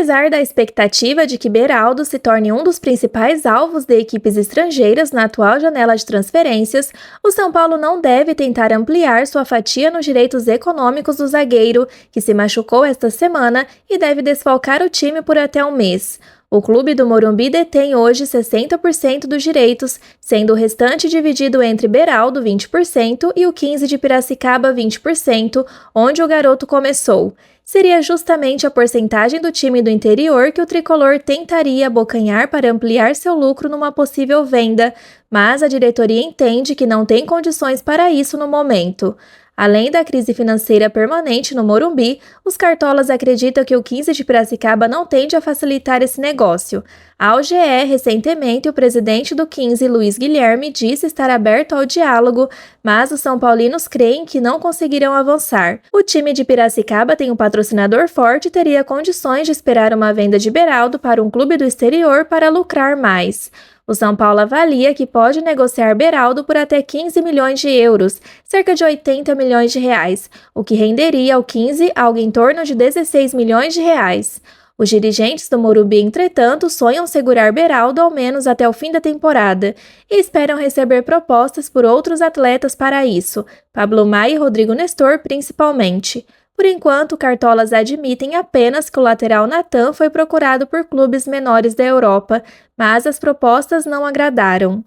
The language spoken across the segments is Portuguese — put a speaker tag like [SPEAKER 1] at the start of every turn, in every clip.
[SPEAKER 1] Apesar da expectativa de que Beraldo se torne um dos principais alvos de equipes estrangeiras na atual janela de transferências, o São Paulo não deve tentar ampliar sua fatia nos direitos econômicos do zagueiro, que se machucou esta semana e deve desfalcar o time por até um mês. O clube do Morumbi detém hoje 60% dos direitos, sendo o restante dividido entre Beraldo, 20%, e o 15% de Piracicaba, 20%, onde o garoto começou. Seria justamente a porcentagem do time do interior que o tricolor tentaria abocanhar para ampliar seu lucro numa possível venda, mas a diretoria entende que não tem condições para isso no momento. Além da crise financeira permanente no Morumbi, os cartolas acreditam que o 15 de Piracicaba não tende a facilitar esse negócio. Ao GE, recentemente, o presidente do 15, Luiz Guilherme, disse estar aberto ao diálogo, mas os são paulinos creem que não conseguirão avançar. O time de Piracicaba tem um patrocinador forte e teria condições de esperar uma venda de Beraldo para um clube do exterior para lucrar mais. O São Paulo avalia que pode negociar Beraldo por até 15 milhões de euros, cerca de 80 milhões de reais, o que renderia ao 15 algo em torno de 16 milhões de reais. Os dirigentes do Morumbi, entretanto, sonham segurar Beraldo ao menos até o fim da temporada e esperam receber propostas por outros atletas para isso, Pablo Maia e Rodrigo Nestor principalmente. Por enquanto, cartolas admitem apenas que o lateral Natan foi procurado por clubes menores da Europa, mas as propostas não agradaram.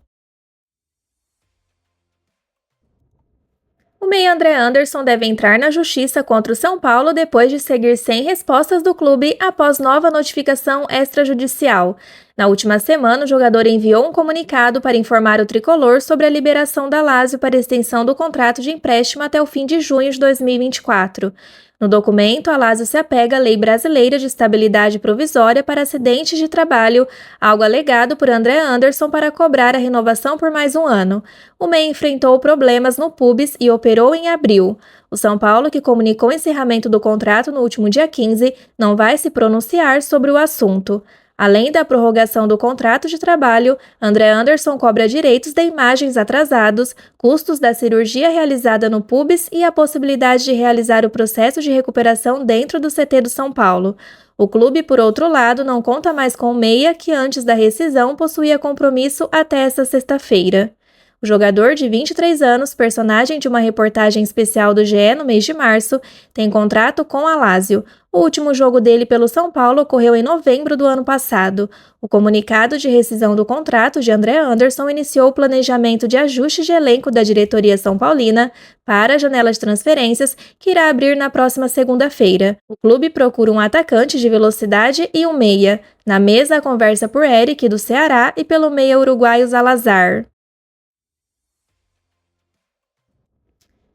[SPEAKER 1] O meia André Anderson deve entrar na justiça contra o São Paulo depois de seguir sem respostas do clube após nova notificação extrajudicial. Na última semana, o jogador enviou um comunicado para informar o tricolor sobre a liberação da Lazio para extensão do contrato de empréstimo até o fim de junho de 2024. No documento, a Lazio se apega à Lei Brasileira de Estabilidade Provisória para Acidentes de Trabalho, algo alegado por André Anderson para cobrar a renovação por mais um ano. O meia enfrentou problemas no pubis e operou em abril. O São Paulo, que comunicou o encerramento do contrato no último dia 15, não vai se pronunciar sobre o assunto. Além da prorrogação do contrato de trabalho, André Anderson cobra direitos de imagens atrasados, custos da cirurgia realizada no pubis e a possibilidade de realizar o processo de recuperação dentro do CT do São Paulo. O clube, por outro lado, não conta mais com o meia, que antes da rescisão possuía compromisso até esta sexta-feira. O jogador de 23 anos, personagem de uma reportagem especial do GE no mês de março, tem contrato com a Lazio. O último jogo dele pelo São Paulo ocorreu em novembro do ano passado. O comunicado de rescisão do contrato de André Anderson iniciou o planejamento de ajuste de elenco da diretoria são paulina para a janela de transferências, que irá abrir na próxima segunda-feira. O clube procura um atacante de velocidade e um meia. Na mesa, a conversa por Eric, do Ceará, e pelo meia uruguaio Zalazar.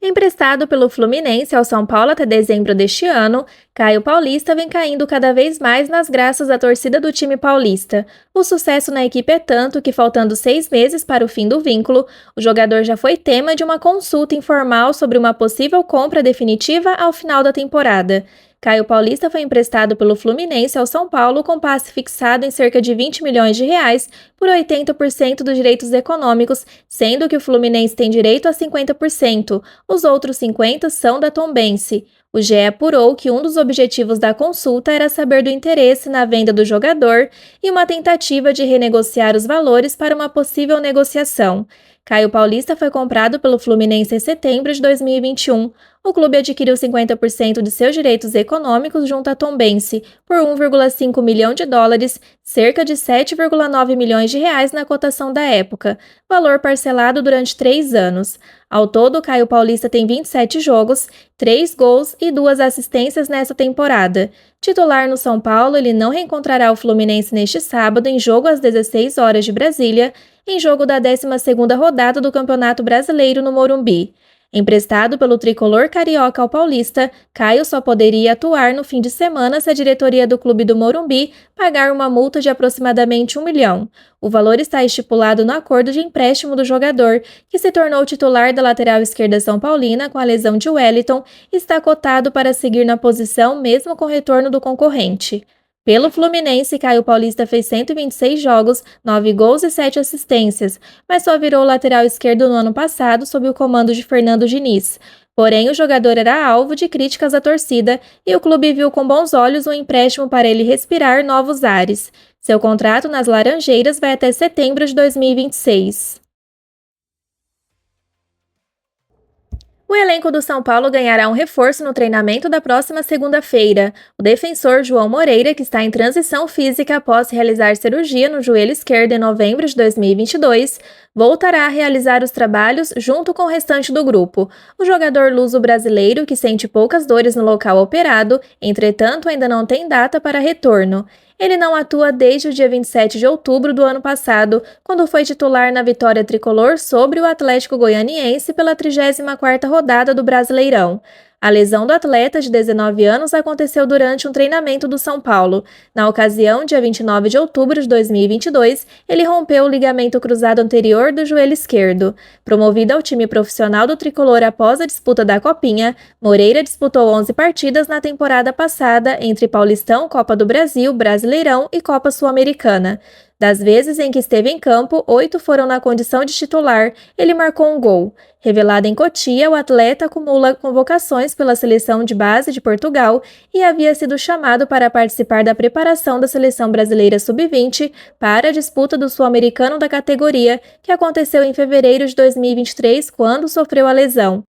[SPEAKER 1] Emprestado pelo Fluminense ao São Paulo até dezembro deste ano, Caio Paulista vem caindo cada vez mais nas graças da torcida do time paulista. O sucesso na equipe é tanto que, faltando 6 meses para o fim do vínculo, o jogador já foi tema de uma consulta informal sobre uma possível compra definitiva ao final da temporada. Caio Paulista foi emprestado pelo Fluminense ao São Paulo com passe fixado em cerca de 20 milhões de reais por 80% dos direitos econômicos, sendo que o Fluminense tem direito a 50%, os outros 50% são da Tombense. O GE apurou que um dos objetivos da consulta era saber do interesse na venda do jogador e uma tentativa de renegociar os valores para uma possível negociação. Caio Paulista foi comprado pelo Fluminense em setembro de 2021. O clube adquiriu 50% de seus direitos econômicos junto à Tombense por 1,5 milhão de dólares, cerca de 7,9 milhões de reais na cotação da época, valor parcelado durante 3 anos. Ao todo, Caio Paulista tem 27 jogos, 3 gols e 2 assistências nesta temporada. Titular no São Paulo, ele não reencontrará o Fluminense neste sábado em jogo às 16 horas de Brasília, em jogo da 12ª rodada do Campeonato Brasileiro no Morumbi. Emprestado pelo tricolor carioca ao paulista, Caio só poderia atuar no fim de semana se a diretoria do clube do Morumbi pagar uma multa de aproximadamente 1 milhão. O valor está estipulado no acordo de empréstimo do jogador, que se tornou titular da lateral esquerda São Paulina com a lesão de Wellington e está cotado para seguir na posição mesmo com o retorno do concorrente. Pelo Fluminense, Caio Paulista fez 126 jogos, 9 gols e 7 assistências, mas só virou lateral esquerdo no ano passado sob o comando de Fernando Diniz. Porém, o jogador era alvo de críticas da torcida e o clube viu com bons olhos um empréstimo para ele respirar novos ares. Seu contrato nas Laranjeiras vai até setembro de 2026. O elenco do São Paulo ganhará um reforço no treinamento da próxima segunda-feira. O defensor João Moreira, que está em transição física após realizar cirurgia no joelho esquerdo em novembro de 2022, voltará a realizar os trabalhos junto com o restante do grupo. O jogador luso-brasileiro, que sente poucas dores no local operado, entretanto ainda não tem data para retorno. Ele não atua desde o dia 27 de outubro do ano passado, quando foi titular na vitória tricolor sobre o Atlético Goianiense pela 34ª rodada do Brasileirão. A lesão do atleta de 19 anos aconteceu durante um treinamento do São Paulo. Na ocasião, dia 29 de outubro de 2022, ele rompeu o ligamento cruzado anterior do joelho esquerdo. Promovido ao time profissional do tricolor após a disputa da Copinha, Moreira disputou 11 partidas na temporada passada entre Paulistão, Copa do Brasil, Brasileirão e Copa Sul-Americana. Das vezes em que esteve em campo, 8 foram na condição de titular. Ele marcou um gol. Revelado em Cotia, o atleta acumula convocações pela seleção de base de Portugal e havia sido chamado para participar da preparação da seleção brasileira sub-20 para a disputa do Sul-Americano da categoria, que aconteceu em fevereiro de 2023, quando sofreu a lesão.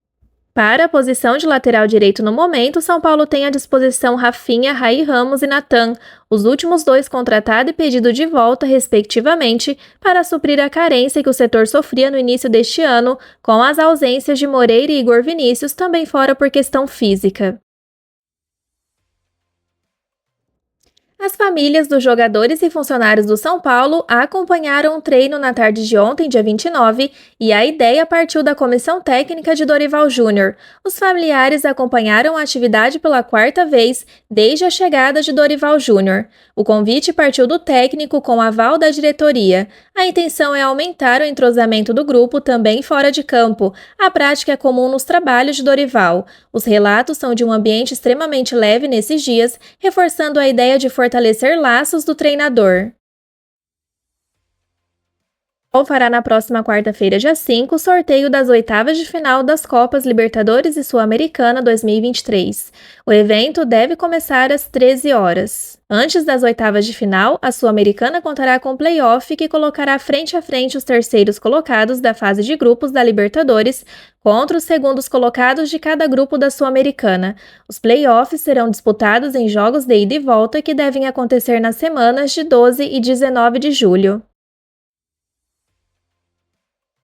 [SPEAKER 1] Para a posição de lateral direito no momento, São Paulo tem à disposição Rafinha, Raí Ramos e Natan, os últimos dois contratado e pedido de volta, respectivamente, para suprir a carência que o setor sofria no início deste ano, com as ausências de Moreira e Igor Vinícius, também fora por questão física. As famílias dos jogadores e funcionários do São Paulo acompanharam o treino na tarde de ontem, dia 29, e a ideia partiu da comissão técnica de Dorival Júnior. Os familiares acompanharam a atividade pela quarta vez desde a chegada de Dorival Júnior. O convite partiu do técnico com aval da diretoria. A intenção é aumentar o entrosamento do grupo também fora de campo. A prática é comum nos trabalhos de Dorival. Os relatos são de um ambiente extremamente leve nesses dias, reforçando a ideia de fortalecer laços do treinador. O fará na próxima quarta-feira, dia 5, o sorteio das oitavas de final das Copas Libertadores e Sul-Americana 2023. O evento deve começar às 13 horas. Antes das oitavas de final, a Sul-Americana contará com play-off que colocará frente a frente os terceiros colocados da fase de grupos da Libertadores contra os segundos colocados de cada grupo da Sul-Americana. Os play-offs serão disputados em jogos de ida e volta que devem acontecer nas semanas de 12 e 19 de julho.